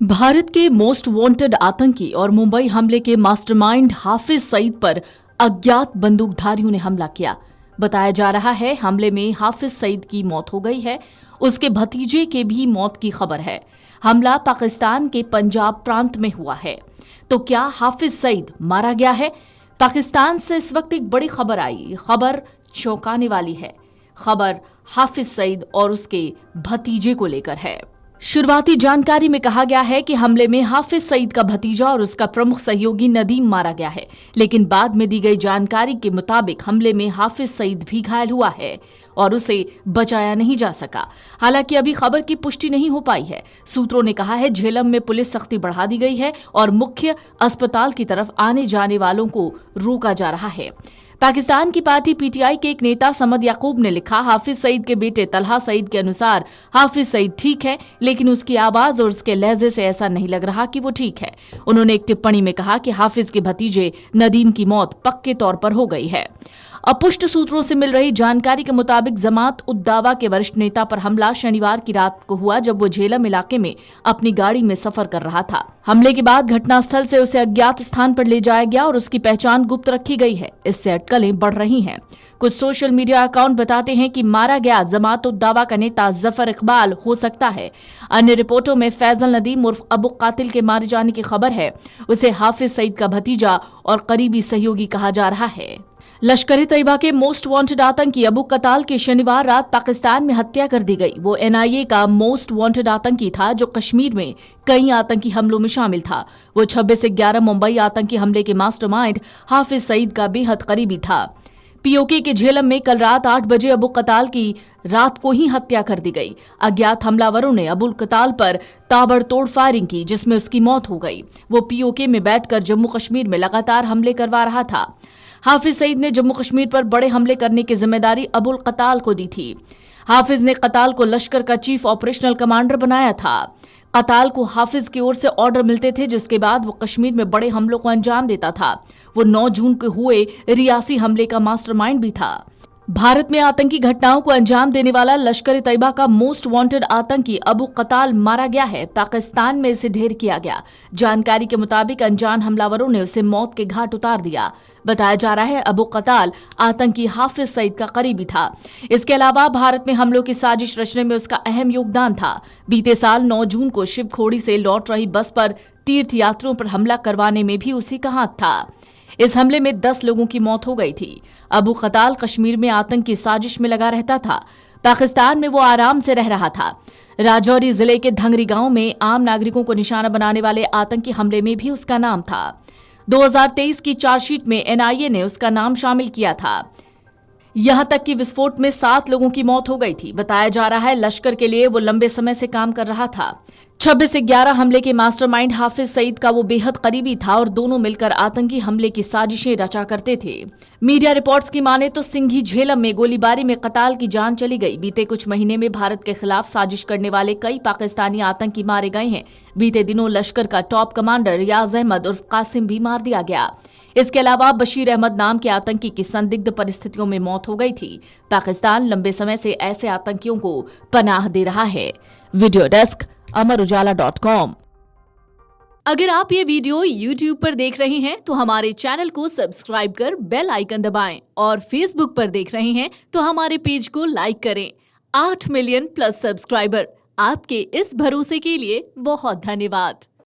भारत के most wanted आतंकी और मुंबई हमले के मास्टरमाइंड हाफिज सईद पर अज्ञात बंदूकधारियों ने हमला किया। बताया जा रहा है हमले में हाफिज सईद की मौत हो गई है। उसके भतीजे के भी मौत की खबर है। हमला पाकिस्तान के पंजाब प्रांत में हुआ है। तो क्या हाफिज सईद मारा गया है? पाकिस्तान से इस वक्त एक बड़ी खबर आई। खबर चौंकाने वाली है। खबर हाफिज सईद और उसके भतीजे को लेकर है। शुरुआती जानकारी में कहा गया है कि हमले में हाफिज सईद का भतीजा और उसका प्रमुख सहयोगी नदीम मारा गया है, लेकिन बाद में दी गई जानकारी के मुताबिक हमले में हाफिज सईद भी घायल हुआ है और उसे बचाया नहीं जा सका। हालांकि अभी खबर की पुष्टि नहीं हो पाई है। सूत्रों ने कहा है झेलम में पुलिस सख्ती बढ़ा दी गई है और मुख्य अस्पताल की तरफ आने जाने वालों को रोका जा रहा है। पाकिस्तान की पार्टी पीटीआई के एक नेता समद याकूब ने लिखा, हाफिज सईद के बेटे तलहा सईद के अनुसार हाफिज सईद ठीक है, लेकिन उसकी आवाज और उसके लहजे से ऐसा नहीं लग रहा कि वो ठीक है। उन्होंने एक टिप्पणी में कहा कि हाफिज के भतीजे नदीम की मौत पक्के तौर पर हो गई है। अपुष्ट सूत्रों से मिल रही जानकारी के मुताबिक जमात उद दावा के वरिष्ठ नेता पर हमला शनिवार की रात को हुआ, जब वो झेलम इलाके में अपनी गाड़ी में सफर कर रहा था। हमले के बाद घटनास्थल से उसे अज्ञात स्थान पर ले जाया गया और उसकी पहचान गुप्त रखी गई है। इससे अटकलें बढ़ रही हैं। कुछ सोशल मीडिया अकाउंट बताते हैं कि मारा गया जमात उद दावा का नेता जफर इकबाल हो सकता है। अन्य रिपोर्टों में फैजल नदीम उर्फ अबू कातिल के मारे जाने की खबर है। उसे हाफिज सईद का भतीजा और करीबी सहयोगी कहा जा रहा है। लश्कर तैयबा के मोस्ट वांटेड आतंकी अबू कताल की शनिवार रात पाकिस्तान में हत्या कर दी गई। वो एनआईए का मोस्ट वांटेड आतंकी था जो कश्मीर में कई आतंकी हमलों में शामिल था। वो 26 से 11 मुंबई आतंकी हमले के मास्टरमाइंड हाफिज सईद का बेहद करीबी था। पीओके के झेलम में कल रात 8 बजे अबू कताल की रात को ही हत्या कर दी गई। अज्ञात हमलावरों ने अबुल कताल पर ताबड़तोड़ फायरिंग की, जिसमें उसकी मौत हो गई। वो पीओके में बैठकर जम्मू कश्मीर में लगातार हमले करवा रहा था। हाफिज सईद ने जम्मू कश्मीर पर बड़े हमले करने की जिम्मेदारी अबुल कताल को दी थी। हाफिज ने कताल को लश्कर का चीफ ऑपरेशनल कमांडर बनाया था। कताल को हाफिज की ओर से ऑर्डर मिलते थे, जिसके बाद वो कश्मीर में बड़े हमलों को अंजाम देता था। वो 9 जून को हुए रियासी हमले का मास्टरमाइंड भी था। भारत में आतंकी घटनाओं को अंजाम देने वाला लश्कर तैयबा का मोस्ट वांटेड आतंकी अबू कताल मारा गया है। पाकिस्तान में इसे ढेर किया गया। जानकारी के मुताबिक अनजान हमलावरों ने उसे मौत के घाट उतार दिया। बताया जा रहा है अबू कताल आतंकी हाफिज सईद का करीबी था। इसके अलावा भारत में हमलों की साजिश रचने में उसका अहम योगदान था। बीते साल 9 जून को शिवखोड़ी से लौट रही बस पर तीर्थ यात्रियों पर हमला करवाने में भी उसी का हाथ था। इस हमले में 10 लोगों की मौत हो गई थी। अबू कताल कश्मीर में आतंक की साजिश में लगा रहता था। पाकिस्तान में वो आराम से रह रहा था। राजौरी जिले के धंगरी गांव में आम नागरिकों को निशाना बनाने वाले आतंकी हमले में भी उसका नाम था। 2023 की चार्जशीट में एनआईए ने उसका नाम शामिल किया था। यहां तक कि विस्फोट में 7 लोगों की मौत हो गई थी। बताया जा रहा है लश्कर के लिए वो लंबे समय से काम कर रहा था। 26 से 11 हमले के मास्टरमाइंड हाफिज सईद का वो बेहद करीबी था और दोनों मिलकर आतंकी हमले की साजिशें रचा करते थे। मीडिया रिपोर्ट्स की माने तो सिंघी झेलम में गोलीबारी में कताल की जान चली गई। बीते कुछ महीने में भारत के खिलाफ साजिश करने वाले कई पाकिस्तानी आतंकी मारे गए हैं। बीते दिनों लश्कर का टॉप कमांडर रियाज अहमद उर्फ कासिम भी मार दिया गया। इसके अलावा बशीर अहमद नाम के आतंकी की संदिग्ध परिस्थितियों में मौत हो गई थी। पाकिस्तान लंबे समय से ऐसे आतंकियों को पनाह दे रहा है। वीडियो डेस्क अमरउजाला.com। अगर आप ये वीडियो YouTube पर देख रहे हैं तो हमारे चैनल को सब्सक्राइब कर बेल आइकन दबाएं और Facebook पर देख रहे हैं तो हमारे पेज को लाइक करें। 8 मिलियन प्लस सब्सक्राइबर, आपके इस भरोसे के लिए बहुत धन्यवाद।